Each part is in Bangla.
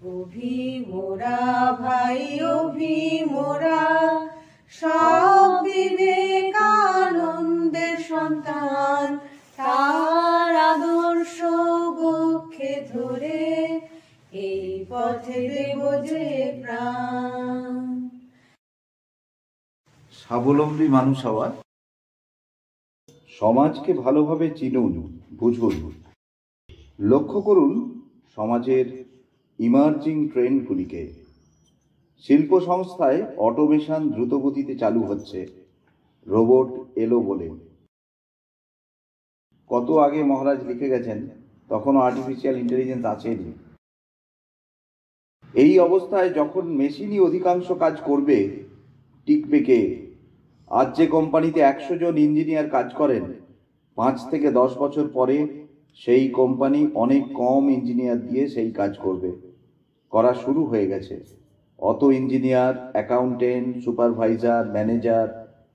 অভি মোরা ভাই অভি মোরা, সব বিবেকানন্দের সন্তান, তার আদর্শ বক্ষে ধরে এই পথে দেব যে প্রাণ। স্বাবলম্বী মানুষ হওয়া। সমাজকে ভালোভাবে চিনুন, বুঝুন, লক্ষ্য করুন সমাজের ইমার্জিং ট্রেন্ডগুলিকে। শিল্প সংস্থায় অটোমেশন দ্রুতগতিতে চালু হচ্ছে, রোবট এলো বলে। কত আগে মহারাজ লিখে গেছেন, তখনও আর্টিফিশিয়াল ইন্টেলিজেন্স আসেনি। এই অবস্থায় যখন মেশিনই অধিকাংশ কাজ করবে, টিকবে কে? আজ যে কোম্পানিতে 100 জন ইঞ্জিনিয়ার কাজ করেন, 5 থেকে 10 বছর পরে সেই কোম্পানি অনেক কম ইঞ্জিনিয়ার দিয়ে সেই কাজ করবে, করা শুরু হয়ে গেছে। অত engineer, accountant, supervisor, manager,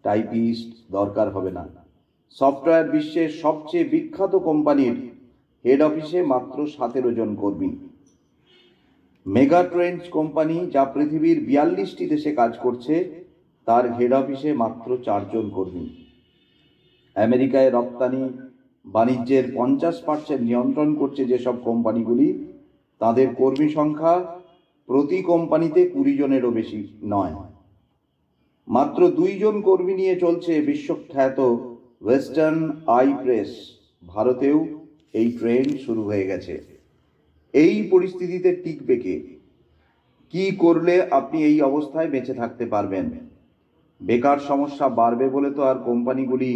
typist দরকার হবে না। সফটওয়্যার বিশ্বের সবচেয়ে বিখ্যাত কোম্পানির হেড অফিসে মাত্র 17 জন কর্মী। মেগা ট্রেন্ডস কোম্পানি, যা পৃথিবীর 42টি দেশে কাজ করছে, তার হেড অফিসে মাত্র 4 জন কর্মী। আমেরিকায় রপ্তানি বাণিজ্যের 50% নিয়ন্ত্রণ করছে যেসব কোম্পানিগুলি, তাদের কর্মী সংখ্যা প্রতি কোম্পানিতে 20 জনেরও বেশি নয়। মাত্র 2 জন কর্মী নিয়ে চলছে বিশ্বখ্যাত ওয়েস্টার্ন আই প্রেস। ভারতেও এই ট্রেন্ড শুরু হয়ে গেছে। এই পরিস্থিতিতে টিকবে কে? কি করলে আপনি এই অবস্থায় বেঁচে থাকতে পারবেন? বেকার সমস্যা বাড়বে বলে তো আর কোম্পানিগুলি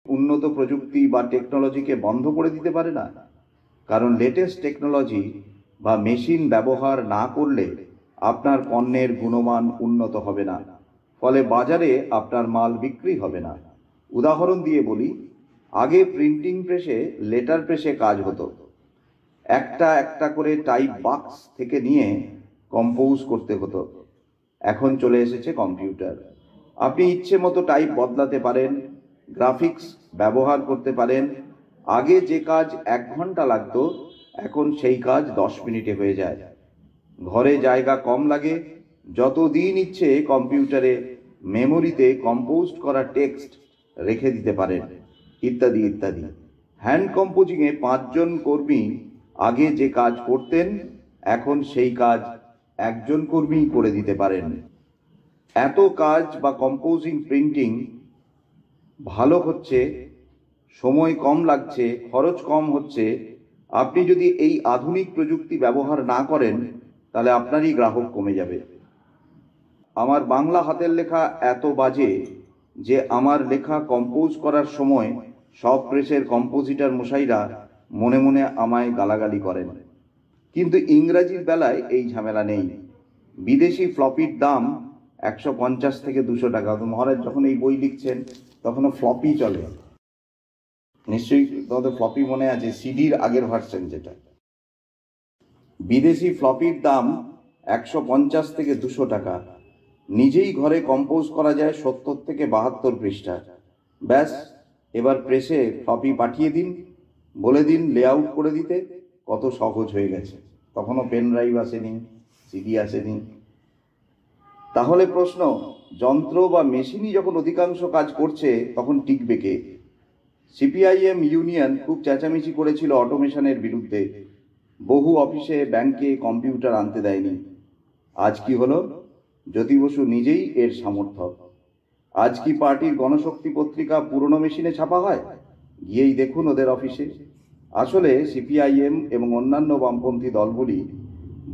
উন্নত প্রযুক্তি বা টেকনোলজিকে বন্ধ করে দিতে পারে না। কারণ লেটেস্ট টেকনোলজি বা মেশিন ব্যবহার না করলে আপনার পণ্যের গুণমান উন্নত হবে না, ফলে বাজারে আপনার মাল বিক্রি হবে না। উদাহরণ দিয়ে বলি, আগে প্রিন্টিং প্রেসে, লেটার প্রেসে কাজ হতো। একটা একটা করে টাইপ বাক্স থেকে নিয়ে কম্পোজ করতে হতো। এখন চলে এসেছে কম্পিউটার। আপনি ইচ্ছে মতো টাইপ বদলাতে পারেন, গ্রাফিক্স ব্যবহার করতে পারেন। আগে যে কাজ 1 ঘন্টা লাগতো, এখন সেই কাজ 10 মিনিটে হয়ে যায়। ঘরে জায়গা কম লাগে, যতদিন ইচ্ছে কম্পিউটারে মেমোরিতে কম্পোজড করা টেক্সট রেখে দিতে পারেন, ইত্যাদি ইত্যাদি। হ্যান্ড কম্পোজিংয়ে 5 জন কর্মী আগে যে কাজ করতেন, এখন সেই কাজ 1 জন কর্মী করে দিতে পারেন। এত কাজ বা কম্পোজিং, প্রিন্টিং ভালো হচ্ছে, সময় কম লাগছে, খরচ কম হচ্ছে। আপনি যদি এই আধুনিক প্রযুক্তি ব্যবহার না করেন, তাহলে আপনারই গ্রাহক কমে যাবে। আমার বাংলা হাতের লেখা এত বাজে যে আমার লেখা কম্পোজ করার সময় সব প্রেসের কম্পোজিটর মশাইরা মনে মনে আমায় গালাগালি করেন। কিন্তু ইংরাজির বেলায় এই ঝামেলা নেই। বিদেশি ফ্লপির দাম 150 থেকে 200 টাকা। মহারাজ যখন এই বই লিখছেন, তখনও ফ্লপি চলে। নিশ্চয়ই তোমাদের ফ্লপি মনে আছে, সিডির আগের ভার্সন যেটা। বিদেশি ফ্লপির দাম 150 থেকে 200 টাকা। নিজেই ঘরে কম্পোজ করা যায় 70 থেকে 72 পৃষ্ঠা। ব্যাস, এবার প্রেসে ফ্লপি পাঠিয়ে দিন, বলে দিন লেআউট করে দিতে। কত সহজ হয়ে গেছে। তখনও পেন ড্রাইভ আসেনি, সিডি আসেনি। তাহলে প্রশ্ন, যন্ত্র বা মেশিনই যখন অধিকাংশ কাজ করছে, তখন টিকবে কে? সিপিআইএম ইউনিয়ন খুব চেঁচামেচি করেছিল অটোমেশনের বিরুদ্ধে। বহু অফিসে, ব্যাংকে কম্পিউটার আনতে দেয়নি। আজ কি হলো? জ্যোতি বসু নিজেই এর সমর্থক। আজ কি পার্টির গণশক্তি পত্রিকা পুরনো মেশিনে ছাপা হয়? গিয়েই দেখুন ওদের অফিসে। আসলে সিপিআইএম এবং অন্যান্য বামপন্থী দলগুলি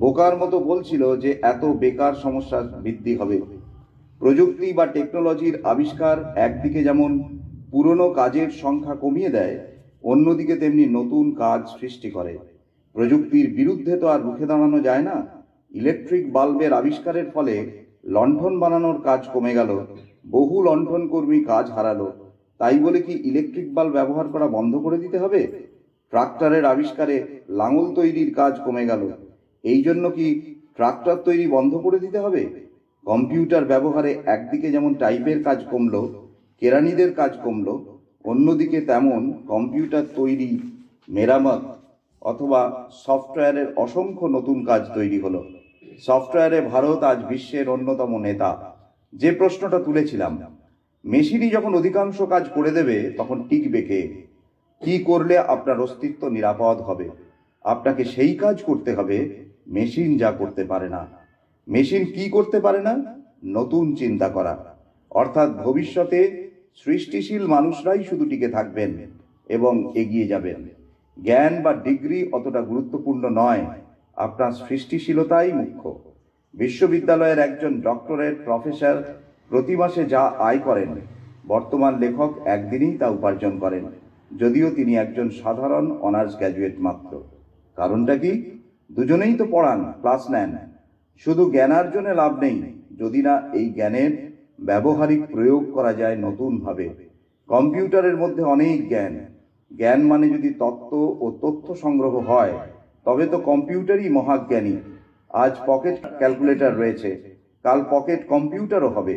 বোকার মতো বলছিল যে এত বেকার সমস্যা বৃদ্ধি হবে। প্রযুক্তি বা টেকনোলজির আবিষ্কার একদিকে যেমন পুরনো কাজের সংখ্যা কমিয়ে দেয়, অন্যদিকে তেমনি নতুন কাজ সৃষ্টি করে। প্রযুক্তির বিরুদ্ধে তো আর রুখে দাঁড়ানো যায় না। ইলেকট্রিক বাল্বের আবিষ্কারের ফলে লণ্ঠন বানানোর কাজ কমে গেল, বহু লণ্ঠন কর্মী কাজ হারালো। তাই বলে কি ইলেকট্রিক বাল্ব ব্যবহার করা বন্ধ করে দিতে হবে? ট্রাক্টরের আবিষ্কারে লাঙল তৈরির কাজ কমে গেল, এই জন্য কি ট্রাক্টর তৈরি বন্ধ করে দিতে হবে? কম্পিউটার ব্যবহারে একদিকে যেমন টাইপের কাজ কমলো, কেরানিদের কাজ কমলো, অন্যদিকে তেমন কম্পিউটার তৈরি, মেরামত অথবা সফটওয়্যারের অসংখ্য নতুন কাজ তৈরি হলো। সফটওয়্যারে ভারত আজ বিশ্বের অন্যতম নেতা। যে প্রশ্নটা তুলেছিলাম, মেশিনই যখন অধিকাংশ কাজ করে দেবে তখন টিকবে কে? কি করলে আপনার অস্তিত্ব নিরাপদ হবে? আপনাকে সেই কাজ করতে হবে মেশিন যা করতে পারে না। মেশিন কি করতে পারে না? নতুন চিন্তা করা। অর্থাৎ ভবিষ্যতে সৃষ্টিশীল মানুষরাই শুধু টিকে থাকবেন এবং এগিয়ে যাবেন। জ্ঞান বা ডিগ্রি অতটা গুরুত্বপূর্ণ নয়, আপনার সৃষ্টিশীলতাই মুখ্য। বিশ্ববিদ্যালয়ের একজন ডক্টরেট প্রফেসর প্রতি মাসে যা আয় করেন, বর্তমান লেখক একদিনেই তা উপার্জন করেন, যদিও তিনি একজন সাধারণ অনার্স গ্র্যাজুয়েট মাত্র। কারণটা কি? দুজনেই তো পড়ান, ক্লাস নেন। শুধু জ্ঞানার্জনে লাভ নেই যদি না এই জ্ঞানের ব্যবহারিক প্রয়োগ করা যায় নতুনভাবে। কম্পিউটারের মধ্যে অনেক জ্ঞান। জ্ঞান মানে যদি তত্ত্ব ও তথ্য সংগ্রহ হয়, তবে তো কম্পিউটারই মহাজ্ঞানী। আজ পকেট ক্যালকুলেটর রয়েছে, কাল পকেট কম্পিউটারও হবে।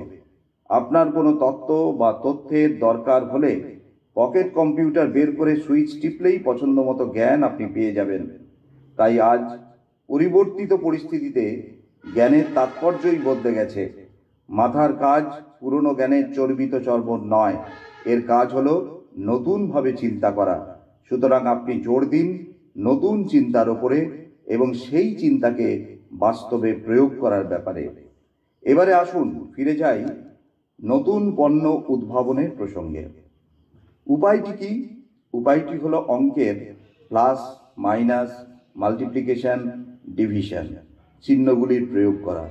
আপনার কোনো তত্ত্ব বা তথ্যের দরকার হলে পকেট কম্পিউটার বের করে সুইচ টিপলেই পছন্দ মতো জ্ঞান আপনি পেয়ে যাবেন। তাই আজ পরিবর্তিত পরিস্থিতিতে জ্ঞানের তাৎপর্যই বদলে গেছে। মাথার কাজ পুরনো জ্ঞানের চর্বিত চর্বণ নয়, এর কাজ হলো নতুনভাবে চিন্তা করা। সুতরাং আপনি জোর দিন নতুন চিন্তার ওপরে এবং সেই চিন্তাকে বাস্তবে প্রয়োগ করার ব্যাপারে। এবারে আসুন ফিরে যাই নতুন পণ্য উদ্ভাবনের প্রসঙ্গে। উপায়টি কি? উপায়টি হলো অঙ্কের প্লাস, মাইনাস, মাল্টিপ্লিকেশন, ডিভিশন চিহ্নগুলির প্রয়োগ করা।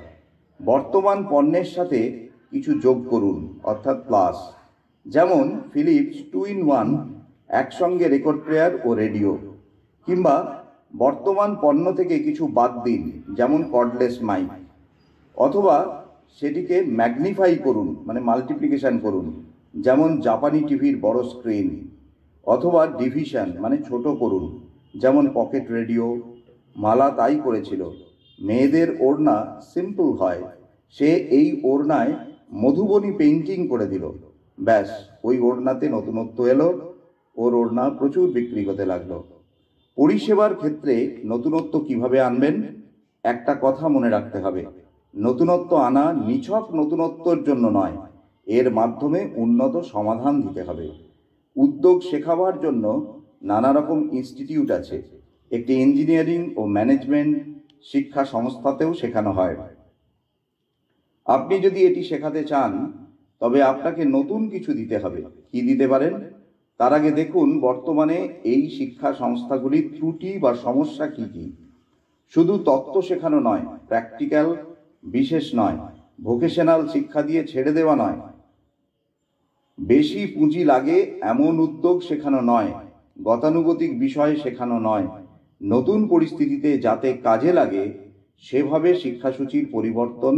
বর্তমান পণ্যের সাথে কিছু যোগ করুন, অর্থাৎ প্লাস। যেমন ফিলিপস 2-in-1 একসঙ্গে রেকর্ড প্লেয়ার ও রেডিও। কিংবা বর্তমান পণ্য থেকে কিছু বাদ দিন, যেমন কর্ডলেস মাইক। অথবা সেটিকে ম্যাগনিফাই করুন, মানে মাল্টিপ্লিকেশন করুন, যেমন জাপানি টিভির বড় স্ক্রিন। অথবা ডিভিশন মানে ছোট করুন, যেমন পকেট রেডিও। মালা তাই করেছিল। মেয়েদের ওড়না সিম্পল হয়, সে এই ওড়নায় মধুবনী পেইন্টিং করে দিল। ব্যাস, ওই ওড়নাতে নতুনত্ব এলো, ওর ওড়না প্রচুর বিক্রি হতে লাগলো। পরিষেবার ক্ষেত্রে নতুনত্ব কিভাবে আনবেন? একটা কথা মনে রাখতে হবে, নতুনত্ব আনা নিছক নতুনত্বর জন্য নয়, এর মাধ্যমে উন্নত সমাধান দিতে হবে। উদ্যোগ শেখাবার জন্য নানা রকম ইনস্টিটিউট আছে। একটি ইঞ্জিনিয়ারিং ও ম্যানেজমেন্ট শিক্ষা সংস্থাতেও শেখানো হয়। আপনি যদি এটি শেখাতে চান, তবে আপনাকে নতুন কিছু দিতে হবে। কি দিতে পারেন? তার আগে দেখুন বর্তমানে এই শিক্ষা সংস্থাগুলির ত্রুটি বা সমস্যা কি কি। শুধু তত্ত্ব শেখানো নয়, প্র্যাকটিক্যাল বিশেষ নয়, ভোকেশনাল শিক্ষা দিয়ে ছেড়ে দেওয়া নয়, বেশি পুঁজি লাগে এমন উদ্যোগ শেখানো নয়, গতানুগতিক বিষয় শেখানো নয়, নতুন পরিস্থিতিতে যাতে কাজে লাগে সেভাবে শিক্ষাসূচির পরিবর্তন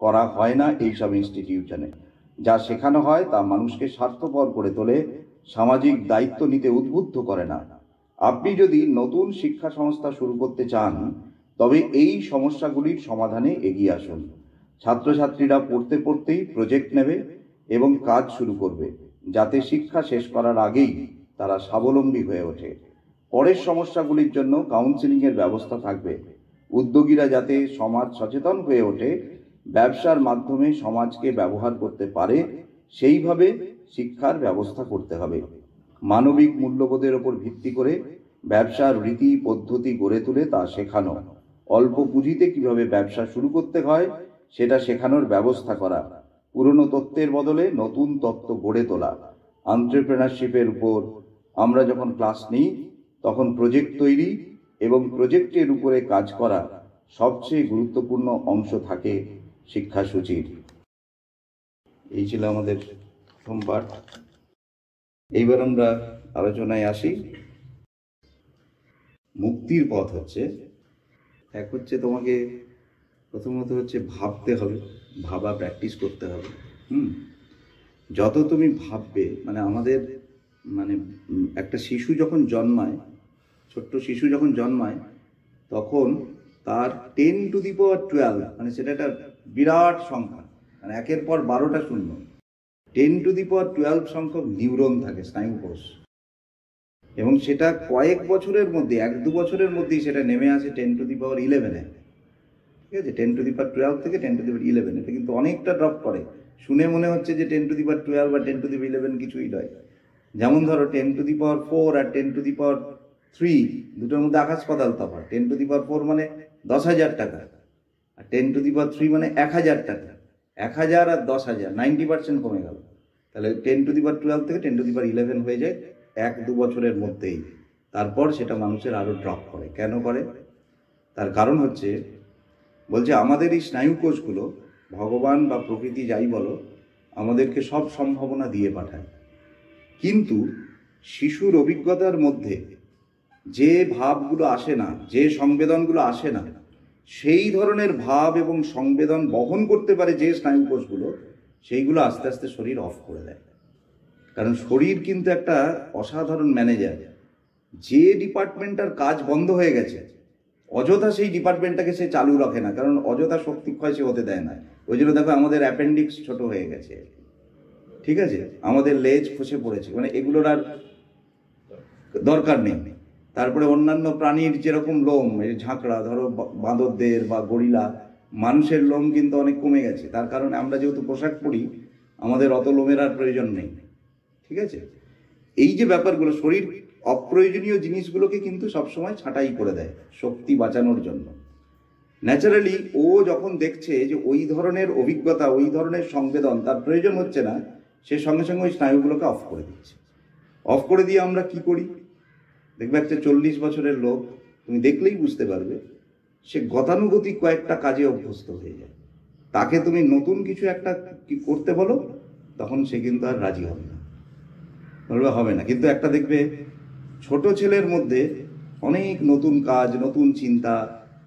করা হয় না এইসব ইনস্টিটিউশনে। যা শেখানো হয় তা মানুষকে স্বার্থপর করে তোলে, সামাজিক দায়িত্ব নিতে উদ্বুদ্ধ করে না। আপনি যদি নতুন শিক্ষা সংস্থা শুরু করতে চান, তবে এই সমস্যাগুলির সমাধানে এগিয়ে আসুন। ছাত্রছাত্রীরা পড়তে পড়তেই প্রজেক্ট নেবে এবং কাজ শুরু করবে, যাতে শিক্ষা শেষ করার আগেই তারা স্বাবলম্বী হয়ে ওঠে। পরের সমস্যাগুলির জন্য কাউন্সেলিংয়ের ব্যবস্থা থাকবে। উদ্যোগীরা যাতে সমাজ সচেতন হয়ে ওঠে, ব্যবসার মাধ্যমে সমাজকে ব্যবহার করতে পারে, সেইভাবে শিক্ষার ব্যবস্থা করতে হবে। মানবিক মূল্যবোধের ওপর ভিত্তি করে ব্যবসার রীতি পদ্ধতি গড়ে তুলে তা শেখানো। অল্প পুঁজিতে কিভাবে ব্যবসা শুরু করতে হয় সেটা শেখানোর ব্যবস্থা করা। পুরনো তত্ত্বের বদলে নতুন তত্ত্ব গড়ে তোলা। এন্টারপ্রেনারশিপের উপর আমরা যখন ক্লাস নিই, তখন প্রজেক্ট তৈরি এবং প্রজেক্টের উপরে কাজ করা সবচেয়ে গুরুত্বপূর্ণ অংশ থাকে শিক্ষাসূচির। এই ছিল আমাদের প্রথম পাঠ। এইবার আমরা আলোচনায় আসি। মুক্তির পথ হচ্ছে, এক হচ্ছে তোমাকে প্রথমত হচ্ছে ভাবতে হবে, ভাবা প্র্যাকটিস করতে হবে। যত তুমি ভাববে, মানে আমাদের একটা শিশু যখন জন্মায়, ছোট্ট শিশু যখন জন্মায়, তখন তার 10^12, মানে সেটা একটা বিরাট সংখ্যা, মানে 1-এর পর 12টা শূন্য, 10^12 সংখ্যক নিউরন থাকে, স্নায়ুকোষ। এবং সেটা কয়েক বছরের মধ্যে, 1-2 বছরের মধ্যেই সেটা নেমে আসে 10^11-এ। ঠিক আছে, 10^12 থেকে 10^11, এটা কিন্তু অনেকটা ড্রপ করে। শুনে মনে হচ্ছে যে 10^12 বা 10^11 কিছুই নয়। যেমন ধরো 10^4 আর 10^3, দুটোর মধ্যে আকাশ পাতাল তফাৎ। 10^4 মানে 10,000 টাকা, আর 10^3 মানে 1,000 টাকা। 1,000 আর 10,000, 90% কমে গেল। তাহলে 10^12 থেকে 10^11 হয়ে যায় 1-2 বছরের মধ্যেই। তারপর সেটা মানুষের আরো ড্রপ করে। কেন করে? তার কারণ হচ্ছে, বলছে আমাদের এই স্নায়ু কোষগুলো, ভগবান বা প্রকৃতি যাই বলো, আমাদেরকে সব সম্ভাবনা দিয়ে পাঠায়, কিন্তু শিশুর অভিজ্ঞতার মধ্যে যে ভাবগুলো আসে না, যে সংবেদনগুলো আসে না, সেই ধরনের ভাব এবং সংবেদন বহন করতে পারে যে স্নায়ু কোষগুলো, সেইগুলো আস্তে আস্তে শরীর অফ করে দেয়। কারণ শরীর কিন্তু একটা অসাধারণ ম্যানেজার। যে ডিপার্টমেন্টটার কাজ বন্ধ হয়ে গেছে, অযথা সেই ডিপার্টমেন্টটাকে সে চালু রাখে না, কারণ অযথা শক্তি ক্ষয় সে হতে দেয় না। ওই জন্য দেখো আমাদের অ্যাপেন্ডিক্স ছোট হয়ে গেছে, ঠিক আছে, আমাদের লেজ খসে পড়েছে, মানে এগুলোর আর দরকার নেই। তারপরে অন্যান্য প্রাণীর যেরকম লোম, এই ঝাঁকড়া, ধরো বাঁদরদের বা গরিলা, মানুষের লোম কিন্তু অনেক কমে গেছে। তার কারণে আমরা যেহেতু পোশাক পরি, আমাদের অত লোমের আর প্রয়োজন নেই। ঠিক আছে, এই যে ব্যাপারগুলো, শরীর অপ্রয়োজনীয় জিনিসগুলোকে কিন্তু সবসময় ছাঁটাই করে দেয় শক্তি বাঁচানোর জন্য। ন্যাচারালি ও যখন দেখছে যে ওই ধরনের অভিজ্ঞতা, ওই ধরনের সংবেদন তার প্রয়োজন হচ্ছে না, সে সঙ্গে সঙ্গে ওই স্নায়ুগুলোকে অফ করে দিচ্ছে। অফ করে দিয়ে আমরা কি করি? দেখবে একটা 40 বছরের লোক, তুমি দেখলেই বুঝতে পারবে, সে গতানুগতিক কয়েকটা কাজে অভ্যস্ত হয়ে যায়। তাকে তুমি নতুন কিছু একটা কি করতে বলো, তখন সে কিন্তু আর রাজি হবে না, বলবে হবে না। কিন্তু একটা দেখবে ছোট ছেলের মধ্যে অনেক নতুন কাজ, নতুন চিন্তা,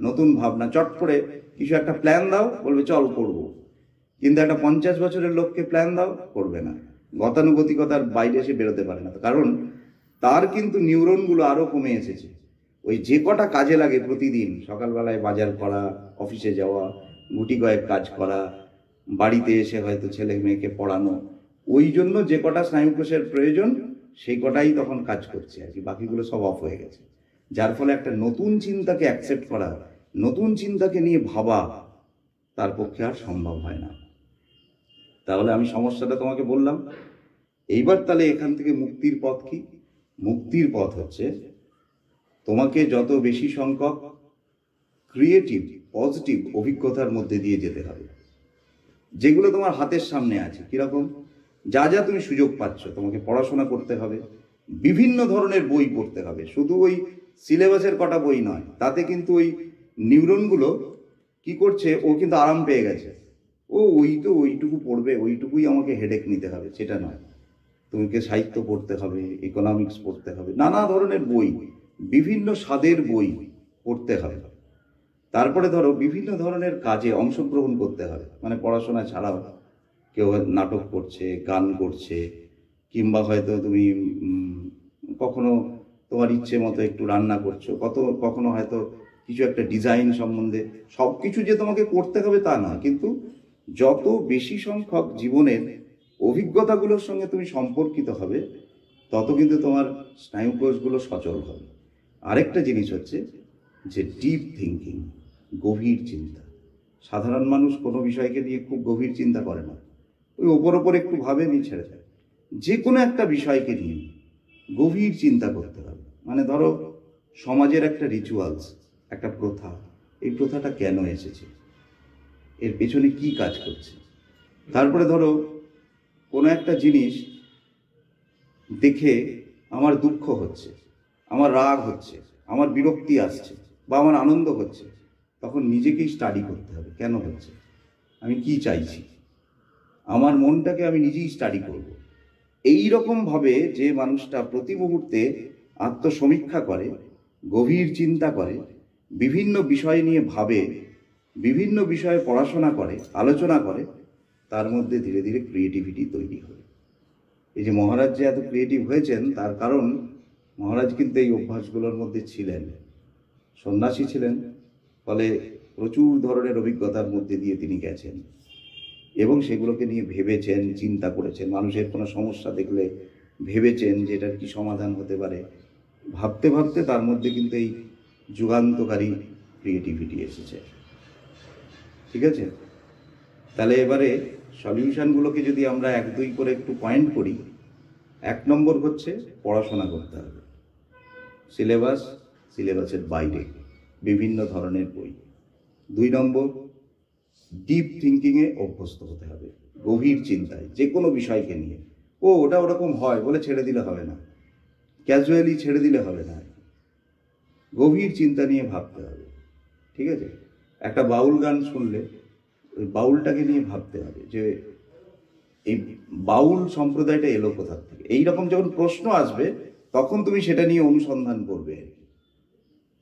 নতুন ভাবনা, চট করে কিছু একটা প্ল্যান দাও, বলবে চল করবো। কিন্তু একটা 50 বছরের লোককে প্ল্যান দাও, করবে না। গতানুগতিকতার বাইরে সে বেরোতে পারে না, কারণ তার কিন্তু নিউরনগুলো আরো কমে এসেছে। ওই যে কটা কাজে লাগে প্রতিদিন, সকালবেলায় বাজার করা, অফিসে যাওয়া, গুটি কয়েক কাজ করা, বাড়িতে এসে হয়তো ছেলে মেয়েকে পড়ানো, ওই জন্য যে কটা স্নায়ুকোষের প্রয়োজন, সেই কটাই তখন কাজ করছে আর কি, বাকিগুলো সব অফ হয়ে গেছে। যার ফলে একটা নতুন চিন্তাকে অ্যাকসেপ্ট করা, নতুন চিন্তাকে নিয়ে ভাবা তার পক্ষে আর সম্ভব হয় না। তাহলে আমি সমস্যাটা তোমাকে বললাম। এইবার তাহলে এখান থেকে মুক্তির পথ কি? মুক্তির পথ হচ্ছে তোমাকে যত বেশি সংখ্যক ক্রিয়েটিভ, পজিটিভ অভিজ্ঞতার মধ্যে দিয়ে যেতে হবে, যেগুলো তোমার হাতের সামনে আছে। কিরকম? যা যা তুমি সুযোগ পাচ্ছ, তোমাকে পড়াশোনা করতে হবে, বিভিন্ন ধরনের বই পড়তে হবে, শুধু ওই সিলেবাসের কটা বই নয়। তাতে কিন্তু ওই নিউরনগুলো কি করছে, ও কিন্তু আরাম পেয়ে গেছে, ও ওইটুকু পড়বে, ওইটুকুই আমাকে হেডেক নিতে হবে, সেটা নয়। তোমাকে সাহিত্য পড়তে হবে, ইকোনমিক্স পড়তে হবে, নানা ধরনের বই, বিভিন্ন স্বাদের বই পড়তে হবে। তারপরে ধরো বিভিন্ন ধরনের কাজে অংশগ্রহণ করতে হবে, মানে পড়াশোনা ছাড়াও কেউ নাটক করছে, গান করছে, কিংবা হয়তো তুমি কখনো তোমার ইচ্ছে মতো একটু রান্না করছো, কখনো হয়তো কিছু একটা ডিজাইন সম্বন্ধে। সব কিছু যে তোমাকে করতে হবে তা না, কিন্তু যত বেশি সংখ্যক জীবনের অভিজ্ঞতাগুলোর সঙ্গে তুমি সম্পর্কিত হবে, তত কিন্তু তোমার স্নায়ুকোষগুলো সচল হবে। আরেকটা জিনিস হচ্ছে যে ডিপ থিঙ্কিং, গভীর চিন্তা। সাধারণ মানুষ কোনো বিষয়কে নিয়ে খুব গভীর চিন্তা করে না, ওই ওপর একটু ভাবে নিয়ে ছেড়ে দেয়। যে কোনো একটা বিষয়কে নিয়ে গভীর চিন্তা করতে হবে। মানে ধরো সমাজের একটা রিচুয়ালস, একটা প্রথা, এই প্রথাটা কেন এসেছে, এর পেছনে কি কাজ করছে। তারপরে ধরো কোনো একটা জিনিস দেখে আমার দুঃখ হচ্ছে, আমার রাগ হচ্ছে, আমার বিরক্তি আসছে, বা আমার আনন্দ হচ্ছে, তখন নিজেকেই স্টাডি করতে হবে, কেন হচ্ছে, আমি কি চাইছি, আমার মনটাকে আমি নিজেই স্টাডি করব। এই রকমভাবে যে মানুষটা প্রতি মুহূর্তে আত্মসমীক্ষা করে, গভীর চিন্তা করে, বিভিন্ন বিষয় নিয়ে ভাবে, বিভিন্ন বিষয়ে পড়াশোনা করে, আলোচনা করে, তার মধ্যে ধীরে ধীরে ক্রিয়েটিভিটি তৈরি হয়। এই যে মহারাজ যে এত ক্রিয়েটিভ হয়েছেন, তার কারণ মহারাজ কিন্তু এই অভ্যাসগুলোর মধ্যে ছিলেন, সন্ন্যাসী ছিলেন, ফলে প্রচুর ধরনের অভিজ্ঞতার মধ্যে দিয়ে তিনি গেছেন এবং সেগুলোকে নিয়ে ভেবেছেন, চিন্তা করেছেন। মানুষের কোনো সমস্যা দেখলে ভেবেছেন যে এটার কি সমাধান হতে পারে, ভাবতে ভাবতে তার মধ্যে কিন্তু এই যুগান্তকারী ক্রিয়েটিভিটি এসেছে। ঠিক আছে, তাহলে এবারে সলিউশনগুলোকে যদি আমরা 1-2 করে একটু পয়েন্ট করি, 1 নম্বর হচ্ছে পড়াশোনা করতে হবে, সিলেবাসের বাইরে বিভিন্ন ধরনের বই। 2 নম্বর ডিপ থিঙ্কিংয়ে অভ্যস্ত হতে হবে, গভীর চিন্তায় যে কোনো বিষয়কে নিয়ে। ওটা ওরকম হয় বলে ছেড়ে দিলে হবে না, ক্যাজুয়ালি ছেড়ে দিলে হবে না, গভীর চিন্তা নিয়ে ভাবতে হবে। ঠিক আছে, একটা বাউল গান শুনলে ওই বাউলটাকে নিয়ে ভাবতে হবে যে এই বাউল সম্প্রদায়টা এলো কোথা থেকে। এইরকম যখন প্রশ্ন আসবে তখন তুমি সেটা নিয়ে অনুসন্ধান করবে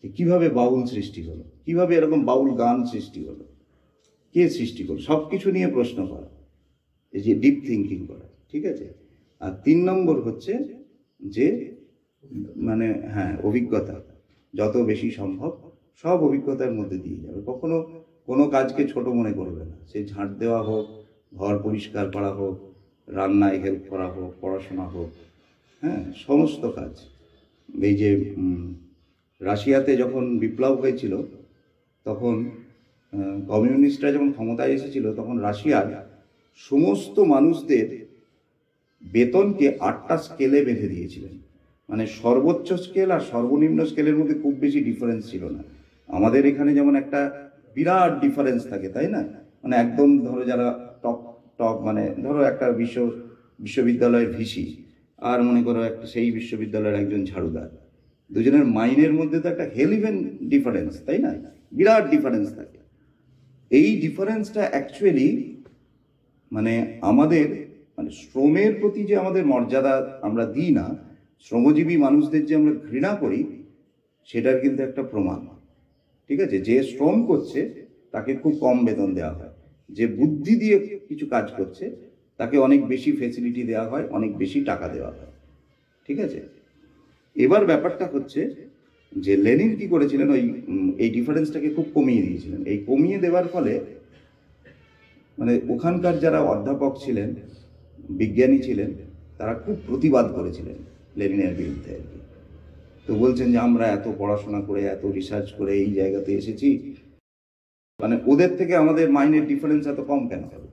যে কিভাবে বাউল সৃষ্টি হলো, কিভাবে এরকম বাউল গান সৃষ্টি হলো, কে সৃষ্টি করলো, সব কিছু নিয়ে প্রশ্ন করা, এই যে ডিপ থিঙ্কিং করা। ঠিক আছে, আর 3 নম্বর হচ্ছে যে মানে অভিজ্ঞতা যত বেশি সম্ভব সব অভিজ্ঞতার মধ্যে দিয়ে যাবে। কখনো কোনো কাজকে ছোট মনে করবে না, সে ঝাঁট দেওয়া হোক, ঘর পরিষ্কার করা হোক, রান্নায় হেল্প করা হোক, পড়াশোনা হোক, সমস্ত কাজ। এই যে রাশিয়াতে যখন বিপ্লব হয়েছিল তখন কমিউনিস্টরা যখন ক্ষমতায় এসেছিল তখন রাশিয়ার সমস্ত মানুষদের বেতনকে 8টা স্কেলে বেঁধে দিয়েছিলেন। মানে সর্বোচ্চ স্কেল আর সর্বনিম্ন স্কেলের মধ্যে খুব বেশি ডিফারেন্স ছিল না। আমাদের এখানে যেমন একটা বিরাট ডিফারেন্স থাকে, তাই না? মানে একদম ধরো যারা টপ মানে ধরো একটা বিশ্ববিদ্যালয়ের ভিসি আর মনে করো একটা সেই বিশ্ববিদ্যালয়ের একজন ঝাড়ুদার, দুজনের মাইনের মধ্যে তো একটা হেলিভেন ডিফারেন্স, তাই না? বিরাট ডিফারেন্স থাকে। এই ডিফারেন্সটা অ্যাকচুয়ালি মানে আমাদের মানে শ্রমের প্রতি যে আমাদের মর্যাদা আমরা দিই না, শ্রমজীবী মানুষদের যে আমরা ঘৃণা করি, সেটার কিন্তু একটা প্রমাণ। ঠিক আছে, যে শ্রম করছে তাকে খুব কম বেতন দেওয়া হয়, যে বুদ্ধি দিয়ে কিছু কাজ করছে তাকে অনেক বেশি ফেসিলিটি দেওয়া হয়, অনেক বেশি টাকা দেওয়া হয়। ঠিক আছে, এবার ব্যাপারটা হচ্ছে যে লেনিন কি করেছিলেন, এই ডিফারেন্সটাকে খুব কমিয়ে দিয়েছিলেন। এই কমিয়ে দেওয়ার ফলে মানে ওখানকার যারা অধ্যাপক ছিলেন, বিজ্ঞানী ছিলেন, তারা খুব প্রতিবাদ করেছিলেন লেনিনের বিরুদ্ধে আর কি। তো বলছেন যে আমরা এত পড়াশোনা করে এত রিসার্চ করে এই জায়গাতে এসেছি, মানে ওদের থেকে আমাদের মাইনের ডিফারেন্স এত কম কেন হবে?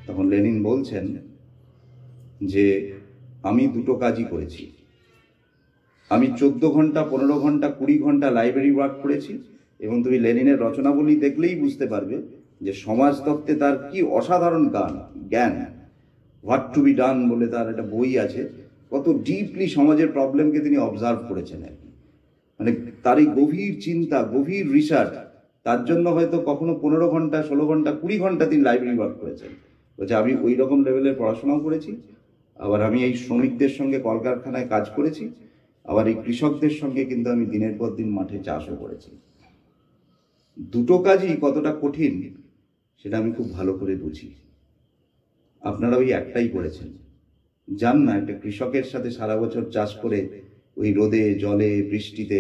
তখন লেনিন বলছেন যে আমি 2টো কাজই করেছি, আমি 14 ঘন্টা 15 ঘন্টা 20 ঘন্টা লাইব্রেরি ওয়ার্ক করেছি, এবং তুমি লেনিনের রচনাবলী দেখলেই বুঝতে পারবে যে সমাজতত্ত্বে তার কি অসাধারণ জ্ঞান। হোয়াট টু বি ডান বলে তার একটা বই আছে, কত ডিপলি সমাজের প্রবলেমকে তিনি অবজার্ভ করেছেন আর কি। মানে তার এই গভীর চিন্তা, গভীর রিসার্চ, তার জন্য হয়তো কখনো 15 ঘন্টা 16 ঘন্টা 20 ঘন্টা তিনি লাইব্রেরি ওয়ার্ক করেছেন। বলছে আমি ওই রকম লেভেলের পড়াশোনাও করেছি, আবার আমি এই শ্রমিকদের সঙ্গে কলকারখানায় কাজ করেছি, আবার এই কৃষকদের সঙ্গে কিন্তু আমি দিনের পর দিন মাঠে চাষও করেছি। 2টো কাজই কতটা কঠিন সেটা আমি খুব ভালো করে বুঝি। আপনারা ওই একটাই করেছেন, জান না? একটা কৃষকের সাথে সারা বছর চাষ করে ওই রোদে জলে বৃষ্টিতে,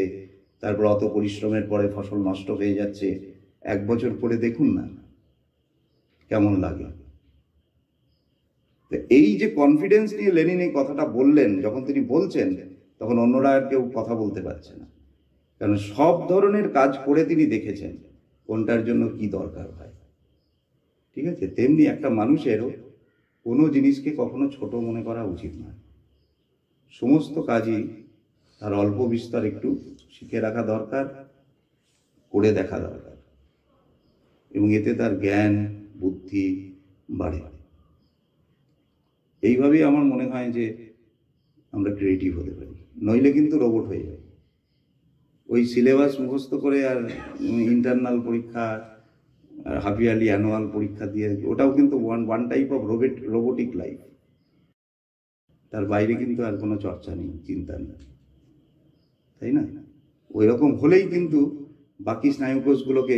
তারপর অত পরিশ্রমের পরে ফসল নষ্ট হয়ে যাচ্ছে, 1 বছর পরে দেখুন না কেমন লাগে। এই যে কনফিডেন্স নিয়ে লেনিন এই কথাটা বললেন, যখন তিনি বলছেন তখন অন্যরা আর কেউ কথা বলতে পারছে না, কারণ সব ধরনের কাজ করে তিনি দেখেছেন কোনটার জন্য কি দরকার হয়। ঠিক আছে, তেমনি একটা মানুষেরও কোনো জিনিসকে কখনো ছোট মনে করা উচিত নয়। সমস্ত কাজই তার অল্প বিস্তর একটু শিখে রাখা দরকার, করে দেখা দরকার, এবং এতে তার জ্ঞান বুদ্ধি বাড়ে। এইভাবেই আমার মনে হয় যে আমরা ক্রিয়েটিভ হতে পারি, নইলে কিন্তু রোবট হয়ে যায়। ওই সিলেবাস মুখস্থ করে আর ইন্টারনাল পরীক্ষা আর হাফ ইয়ারলি অ্যানুয়াল পরীক্ষা দিয়ে, ওটাও কিন্তু one type of robotic life. তার বাইরে কিন্তু আর কোনো চর্চা নেই, চিন্তা নেই, তাই না? ওই রকম হলেই কিন্তু বাকি স্নায়ুকোষগুলোকে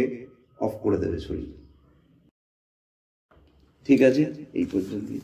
অফ করে দেবে শরীর। ঠিক আছে, এই পর্যন্তই।